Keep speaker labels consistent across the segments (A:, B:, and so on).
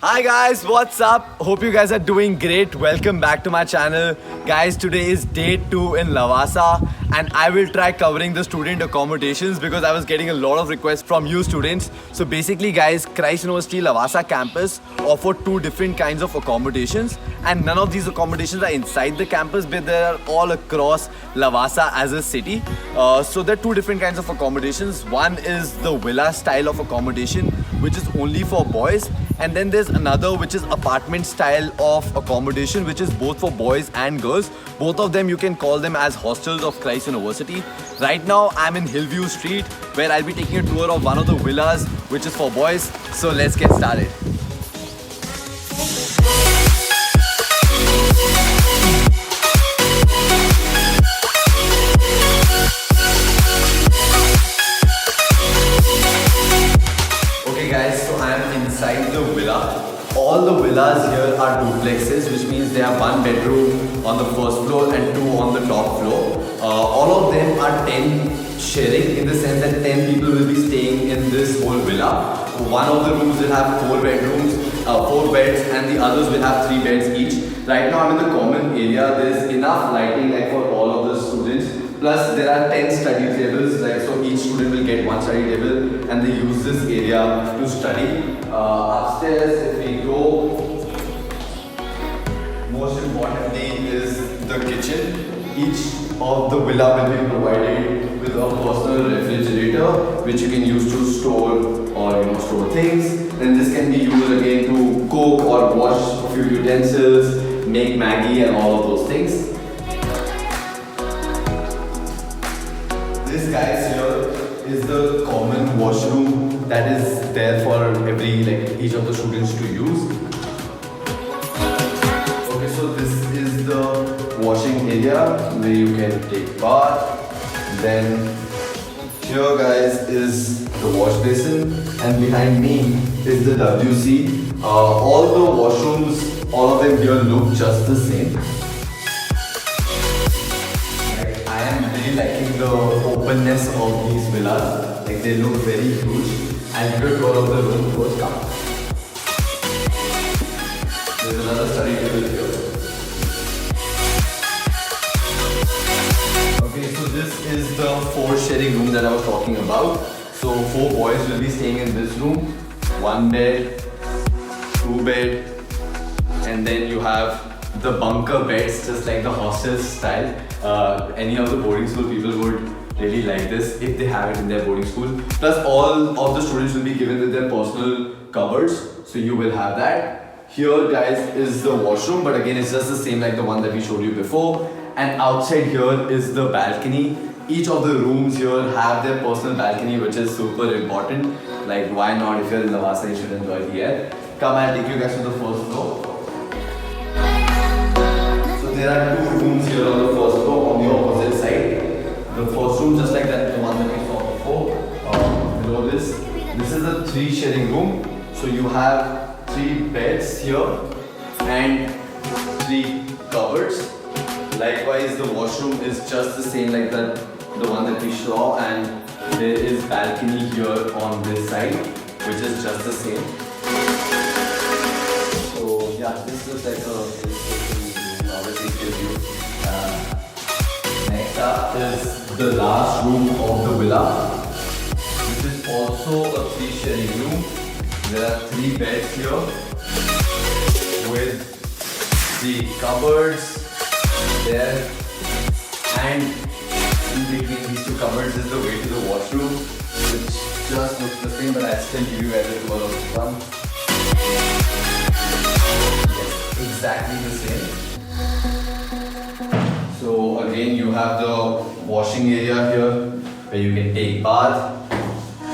A: Hi guys, what's up? Hope you guys are doing great. Welcome back to my channel. Guys, today is day 2 in Lavasa and I will try covering the student accommodations because I was getting a lot of requests from you students. So basically guys, Christ University Lavasa Campus offer 2 different kinds of accommodations and none of these accommodations are inside the campus but they are all across Lavasa as a city. So there are 2 different kinds of accommodations. One is the villa style of accommodation which is only for boys, and then there's another which is apartment style of accommodation which is both for boys and girls. Both of them you can call them as hostels of Christ University. Right now I'm in Hillview Street where I'll be taking a tour of one of the villas which is for boys. So let's get started. Okay guys, so I am inside the villa. All the villas here are duplexes, which means they have 1 bedroom on the first floor and 2 on the top floor. All of them are 10 sharing in the sense that 10 people will be staying in this whole villa. One of the rooms will have 4 bedrooms, 4 beds, and the others will have 3 beds each. Right now I'm in the common area. There's enough lighting like for all of the students. Plus there are 10 study tables, like so each student will get 1 study table and they use this area to study. Upstairs, if we go, most importantly is the kitchen. Each of the villa will be provided with a personal refrigerator which you can use to store or store things. Then this can be used again to cook or wash a few utensils, make Maggie and all of those things. This guys here is the common washroom that is there for each of the students to use. Okay, so this is the washing area where you can take bath. Then here guys is the wash basin and behind me is the WC. All the washrooms, all of them here look just the same. I am really liking the openness of these villas. Like they look very huge. I'll give a tour of the room first. Come. There's another study table here. Okay, so this is the 4 sharing room that I was talking about. So 4 boys will be staying in this room. 1 bed, 2 bed, and then you have the bunker beds, just like the hostel style. Any of the boarding school people would really like this if they have it in their boarding school. Plus all of the students will be given with their personal cupboards, so you will have that. Here guys is the washroom, but again it's just the same like the one that we showed you before. And outside here is the balcony. Each of the rooms here have their personal balcony, which is super important. Like why not, if you're in Lavasa you should enjoy here. Come, I'll take you guys to the first floor. So there are 2 rooms here on the first floor on the opposite side. The first room, just like that, the one that we saw before, below this is a 3 sharing room. So you have 3 beds here and 3 cupboards. Likewise, the washroom is just the same like that, the one that we saw, and there is balcony here on this side, which is just the same. So yeah, this looks like a obviously view. Next up is the last room of the villa, which is also a 3 sharing room. There are 3 beds here with the cupboards there, and in between these 2 cupboards is the way to the washroom, which just looks the same, but I still give you guys a tour of this one. Yes, exactly the same. So again you have the washing area here where you can take bath.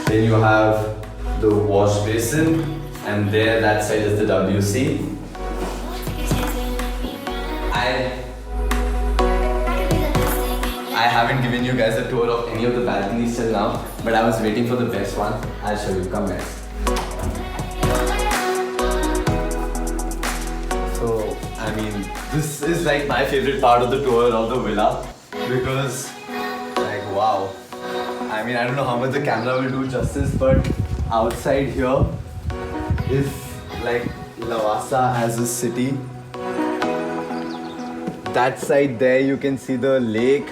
A: Then you have the wash basin, and there that side is the WC. I haven't given you guys a tour of any of the balconies till now, but I was waiting for the best one. I'll show you. Come guys. So I mean, this is like my favorite part of the tour of the villa because like wow. I mean, I don't know how much the camera will do justice, but outside here is like Lavasa as a city. That side there you can see the lake,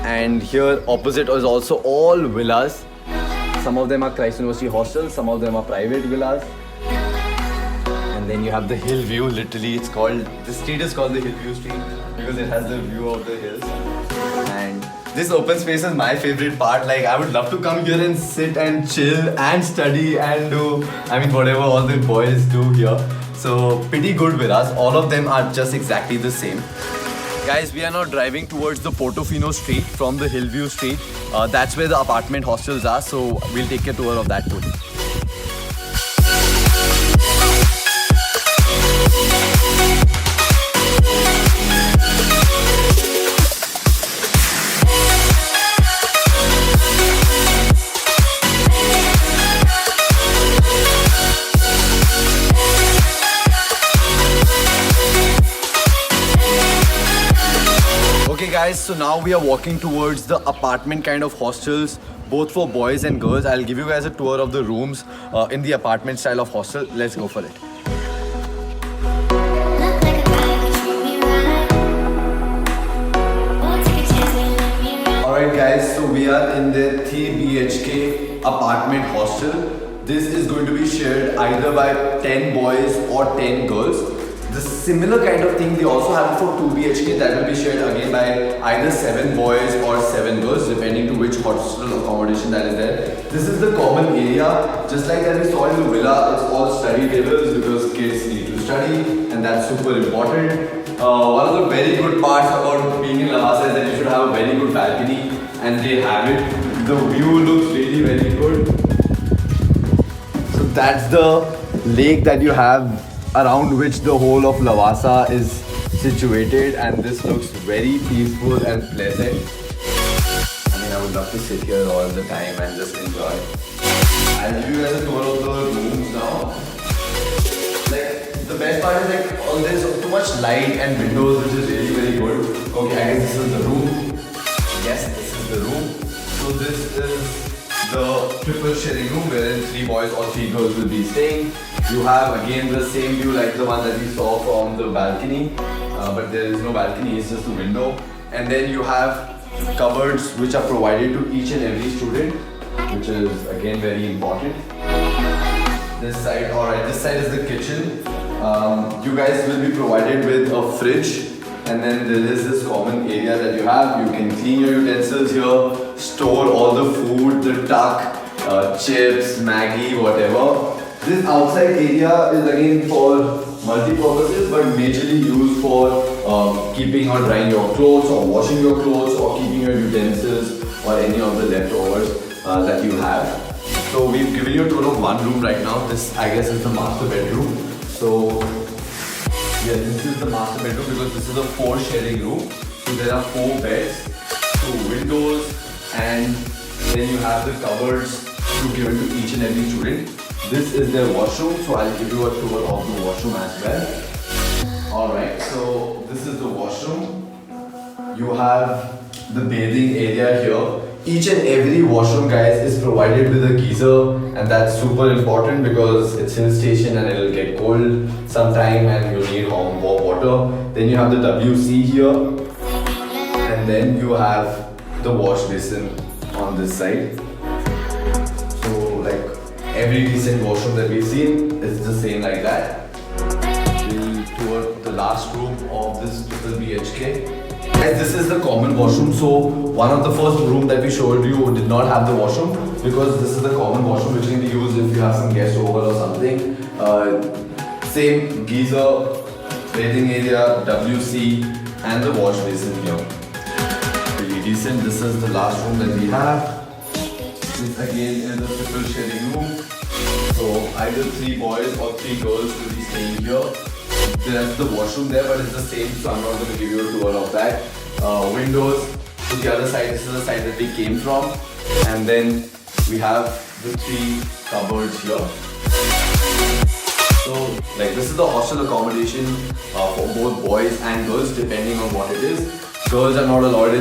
A: and here opposite is also all villas. Some of them are Christ University hostels, some of them are private villas. And then you have the hill view. Literally, the street is called the Hill View Street because it has the view of the hills. And this open space is my favorite part. Like, I would love to come here and sit and chill and study and do, whatever all the boys do here. So, pretty good villas. All of them are just exactly the same. Guys, we are now driving towards the Portofino Street from the Hillview Street. That's where the apartment hostels are. So, we'll take a tour of that too. Okay guys, so now we are walking towards the apartment kind of hostels, both for boys and girls. I'll give you guys a tour of the rooms in the apartment style of hostel. Let's go for it. Alright guys, so we are in the 3 BHK apartment hostel. This is going to be shared either by 10 boys or 10 girls. The similar kind of thing they also have for 2 BHK that will be shared again by either 7 boys or 7 girls, depending to which hostel accommodation that is there. This is the common area. Just like that we saw in the villa, it's all study tables because kids need to study and that's super important. One of the very good parts about being in Lavasa is that you should have a very good balcony, and they have it. The view looks really very good. So that's the lake that you have around which the whole of Lavasa is situated, and this looks very peaceful and pleasant. I would love to sit here all the time and just enjoy. I'll give you guys a tour of the rooms now. Like, the best part is there's too much light and windows, which is really very good. Okay, I guess this is the room. Yes, this is the room. So this is the triple sharing room wherein 3 boys or 3 girls will be staying. You have again the same view like the one that we saw from the balcony, but there is no balcony, it's just a window. And then you have cupboards which are provided to each and every student, which is again very important. This side, alright, this side is the kitchen. You guys will be provided with a fridge, and then there is this common area that you have. You can clean your utensils here, store all the food, the tuck, chips, Maggie, whatever. This outside area is again for multi-purposes, but majorly used for keeping or drying your clothes or washing your clothes or keeping your utensils or any of the leftovers that you have. So we've given you a tour of one room right now. This, I guess, is the master bedroom. So yeah, this is the master bedroom because this is a 4 sharing room. So there are 4 beds, 2 windows, and then you have the cupboards to give it to each and every student. This is their washroom, so I'll give you a tour of the washroom as well. Alright, so this is the washroom. You have the bathing area here. Each and every washroom, guys, is provided with a geyser, and that's super important because it's hill station and it'll get cold sometime and you need warm water. Then you have the WC here, and then you have the wash basin on this side. So like every decent washroom that we've seen is the same like that. We'll tour the last room of this triple BHK. Guys, this is the common washroom. So one of the first room that we showed you did not have the washroom because this is the common washroom which can be used if you have some guests over or something. Same geyser, bathing area, WC, and the wash basin here. Pretty decent. This is the last room that we have. This again is the triple sharing room. So either 3 boys or 3 girls will be staying here. There's the washroom there, but it's the same, so I'm not going to give you a tour of that. Windows to the other side. This is the side that we came from, and then we have the 3 cupboards here. So like this is the hostel accommodation for both boys and girls, depending on what it is. Girls are not allowed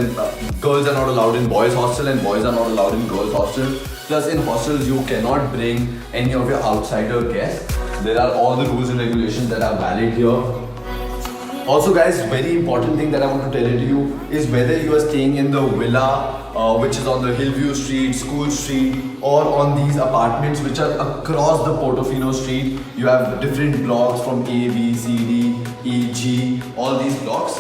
A: in boys hostel, and boys are not allowed in girls hostel. Plus in hostels you cannot bring any of your outsider guests. There are all the rules and regulations that are valid here. Also guys, very important thing that I want to tell it to you is whether you are staying in the villa which is on the Hillview Street, School Street, or on these apartments which are across the Portofino Street. You have different blocks from A, B, C, D, E, G, all these blocks.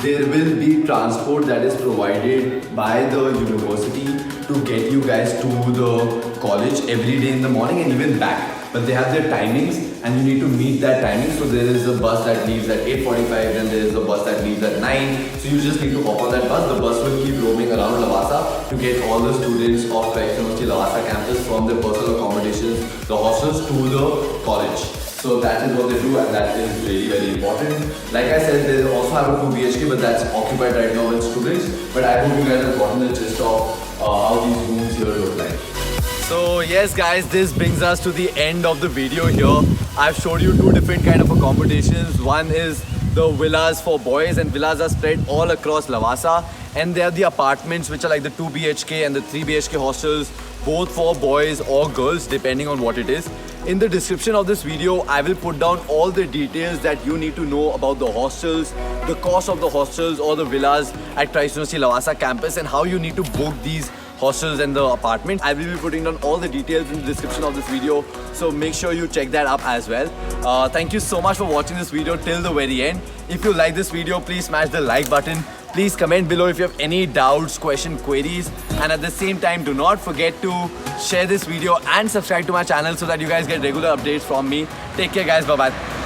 A: There will be transport that is provided by the university to get you guys to the college every day in the morning and even back. But they have their timings and you need to meet that timing. So there is a bus that leaves at 8:45, then there is a bus that leaves at 9. So you just need to hop on that bus. The bus will keep roaming around Lavasa to get all the students of Christ University Lavasa Campus from their personal accommodations, the hostels, to the college. So that is what they do, and that is really very important. Like I said, they also have a 2 BHK, but that's occupied right now with students. But I hope you guys have gotten the gist of how these rooms here look like. So yes guys, this brings us to the end of the video here. I've showed you two different kind of accommodations. One is the villas for boys, and villas are spread all across Lavasa. And there are the apartments which are like the 2 BHK and the 3 BHK hostels, both for boys or girls depending on what it is. In the description of this video, I will put down all the details that you need to know about the hostels, the cost of the hostels or the villas at Christ University Lavasa Campus, and how you need to book these hostels and the apartments. I will be putting down all the details in the description of this video, so make sure you check that up as well. Thank you so much for watching this video till the very end. If you like this video, please smash the like button. Please comment below if you have any doubts, questions, queries, and at the same time, do not forget to share this video and subscribe to my channel so that you guys get regular updates from me. Take care guys, bye bye.